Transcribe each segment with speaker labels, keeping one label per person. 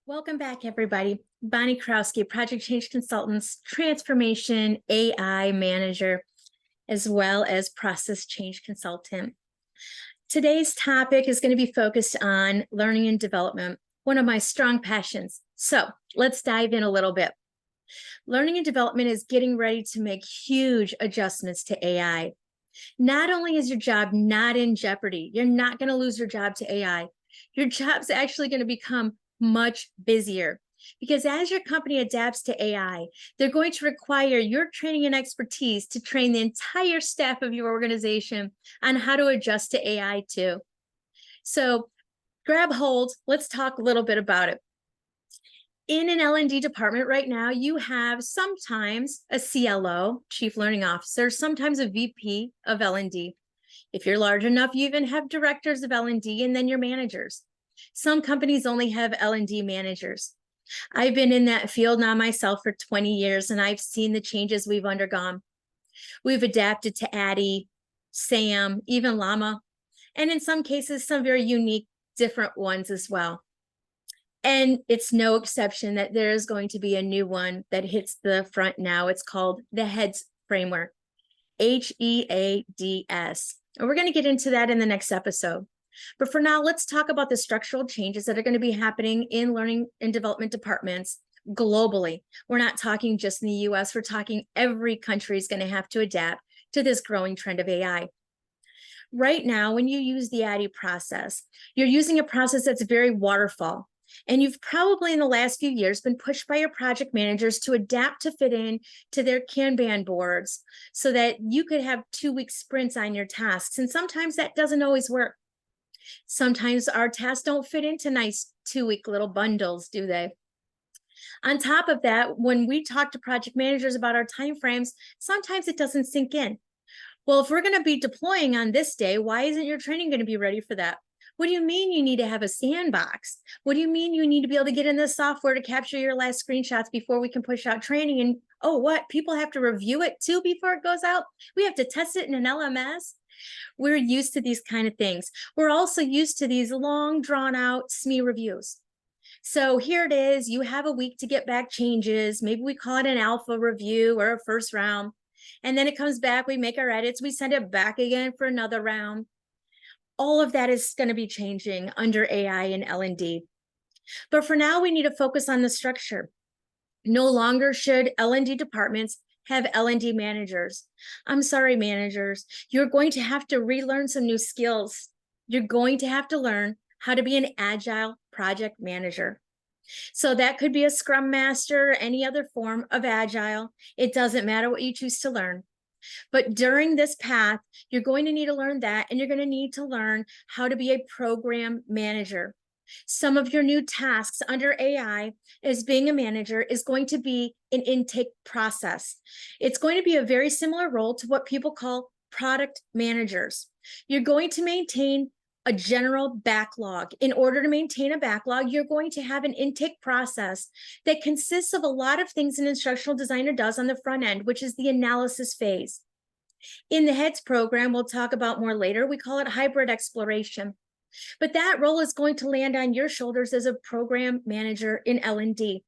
Speaker 1: Welcome back, everybody. Bonnie Krowski, Project Change Consultants, Transformation AI Manager, as well as Process Change Consultant. Today's topic is going to be focused on learning and development, one of my strong passions. So let's dive in a little bit. Learning and development is getting ready to make huge adjustments to AI. Not only is your job not in jeopardy, you're not going to lose your job to AI. Your job's actually going to become much busier because as your company adapts to AI, they're going to require your training and expertise to train the entire staff of your organization on how to adjust to AI too. So grab hold. Let's talk a little bit about it. In an L&D department right now, you have sometimes a CLO, Chief Learning Officer, sometimes a VP of L&D. If you're large enough, you even have directors of L&D and then your managers. Some companies only have L&D managers. I've been in that field now myself for 20 years, and I've seen the changes we've undergone. We've adapted to ADDIE, SAM, even Llama, and in some cases, some very unique, different ones as well. And it's no exception that there is going to be a new one that hits the front now. It's called the HEADS framework, HEADS. And we're going to get into that in the next episode. But for now, let's talk about the structural changes that are going to be happening in learning and development departments globally. We're not talking just in the US, we're talking every country is going to have to adapt to this growing trend of AI. Right now, when you use the ADDIE process, you're using a process that's very waterfall. And you've probably in the last few years been pushed by your project managers to adapt to fit in to their Kanban boards so that you could have 2-week sprints on your tasks. And sometimes that doesn't always work. Sometimes our tasks don't fit into nice 2-week little bundles, do they? On top of that, when we talk to project managers about our timeframes, sometimes it doesn't sink in. Well, if we're going to be deploying on this day, why isn't your training going to be ready for that? What do you mean you need to have a sandbox? What do you mean you need to be able to get in the software to capture your last screenshots before we can push out training? And oh, what? People have to review it too before it goes out? We have to test it in an LMS? We're used to these kind of things. We're also used to these long, drawn out SME reviews. So here it is. You have a week to get back changes. Maybe we call it an alpha review or a first round. And then it comes back, we make our edits, we send it back again for another round. All of that is going to be changing under AI and L&D. But for now, we need to focus on the structure. No longer should L&D departments have L&D managers. I'm sorry, managers. You're going to have to relearn some new skills. You're going to have to learn how to be an agile project manager. So that could be a Scrum Master, or any other form of agile. It doesn't matter what you choose to learn. But during this path, you're going to need to learn that, and you're going to need to learn how to be a program manager. Some of your new tasks under AI as being a manager is going to be an intake process. It's going to be a very similar role to what people call product managers. You're going to maintain a general backlog. In order to maintain a backlog, you're going to have an intake process that consists of a lot of things an instructional designer does on the front end, which is the analysis phase. In the HEADS program, we'll talk about more later, we call it hybrid exploration. But that role is going to land on your shoulders as a program manager in L&D.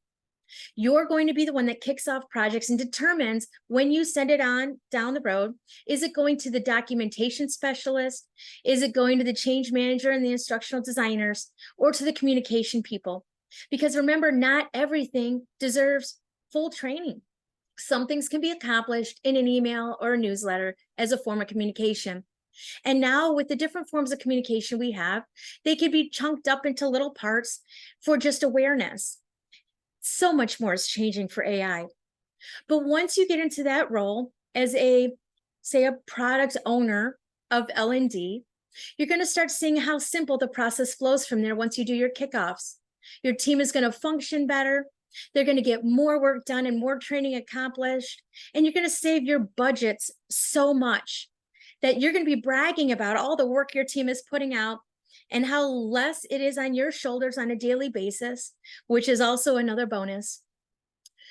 Speaker 1: You're going to be the one that kicks off projects and determines when you send it on down the road. Is it going to the documentation specialist? Is it going to the change manager and the instructional designers, or to the communication people? Because remember, not everything deserves full training. Some things can be accomplished in an email or a newsletter as a form of communication. And now with the different forms of communication we have, they can be chunked up into little parts for just awareness. So much more is changing for AI. But once you get into that role as say a product owner of L&D, you're going to start seeing how simple the process flows from there once you do your kickoffs. Your team is going to function better. They're going to get more work done and more training accomplished. And you're going to save your budgets so much that you're going to be bragging about all the work your team is putting out and how less it is on your shoulders on a daily basis, which is also another bonus.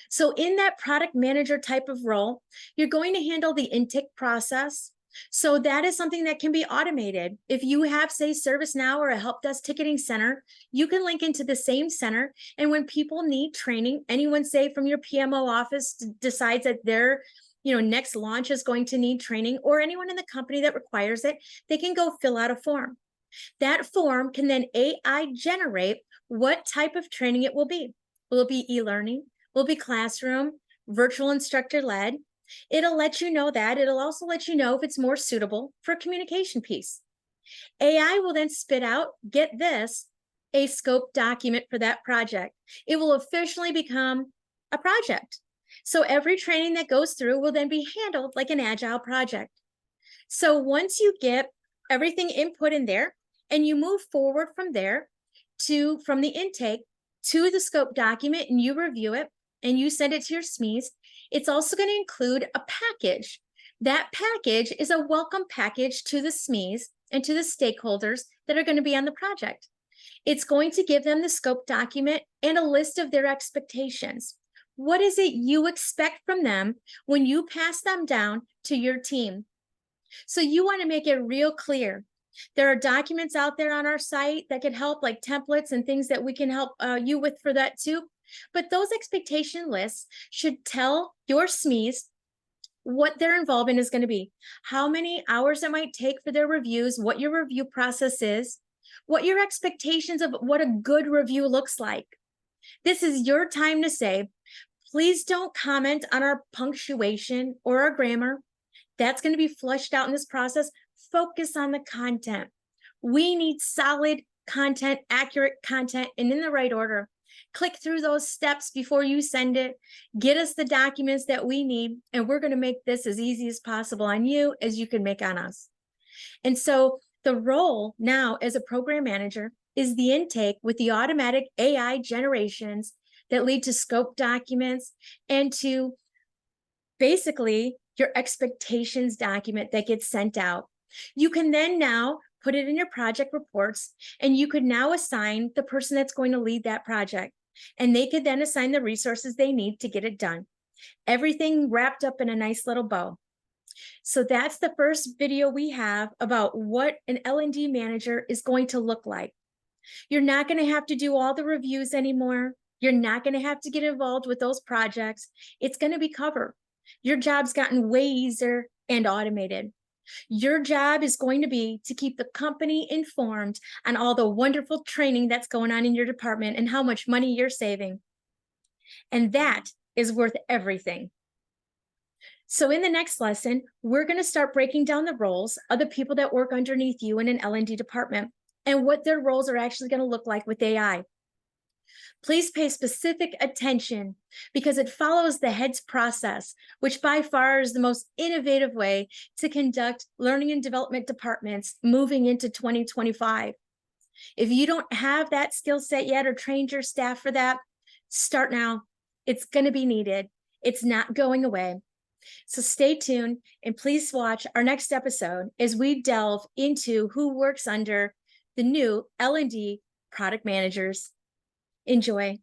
Speaker 1: So in that product manager type of role, you're going to handle the intake process. So that is something that can be automated. If you have, say, ServiceNow or a help desk ticketing center, you can link into the same center. And when people need training, anyone, say, from your PMO office decides that their next launch is going to need training, or anyone in the company that requires it, they can go fill out a form. That form can then AI generate what type of training it will be. Will it be e-learning? Will it be classroom, virtual instructor led? It'll let you know that. It'll also let you know if it's more suitable for a communication piece. AI will then spit out, get this, a scope document for that project. It will officially become a project. So every training that goes through will then be handled like an agile project. So once you get everything input in there and you move forward from there from the intake to the scope document, and you review it and you send it to your SMEs, it's also going to include a package. That package is a welcome package to the SMEs and to the stakeholders that are going to be on the project. It's going to give them the scope document and a list of their expectations. What is it you expect from them when you pass them down to your team? So you want to make it real clear. There are documents out there on our site that can help, like templates and things that we can help you with for that too. But those expectation lists should tell your SMEs what their involvement is going to be, how many hours it might take for their reviews, what your review process is, what your expectations of what a good review looks like. This is your time to say, please don't comment on our punctuation or our grammar. That's going to be flushed out in this process. Focus on the content. We need solid content, accurate content, and in the right order. Click through those steps before you send it. Get us the documents that we need, and we're going to make this as easy as possible on you as you can make on us. And so the role now as a program manager is the intake with the automatic AI generations that lead to scope documents and to basically your expectations document that gets sent out. You can then now put it in your project reports, and you could now assign the person that's going to lead that project, and they could then assign the resources they need to get it done. Everything wrapped up in a nice little bow. So that's the first video we have about what an L&D manager is going to look like. You're not going to have to do all the reviews anymore. You're not going to have to get involved with those projects. It's going to be covered. Your job's gotten way easier and automated. Your job is going to be to keep the company informed on all the wonderful training that's going on in your department and how much money you're saving. And that is worth everything. So in the next lesson, we're going to start breaking down the roles of the people that work underneath you in an L&D department and what their roles are actually going to look like with AI. Please pay specific attention because it follows the heads process, which by far is the most innovative way to conduct learning and development departments moving into 2025. If you don't have that skill set yet or trained your staff for that, start now. It's going to be needed. It's not going away. So stay tuned and please watch our next episode as we delve into who works under the new L&D product managers. Enjoy.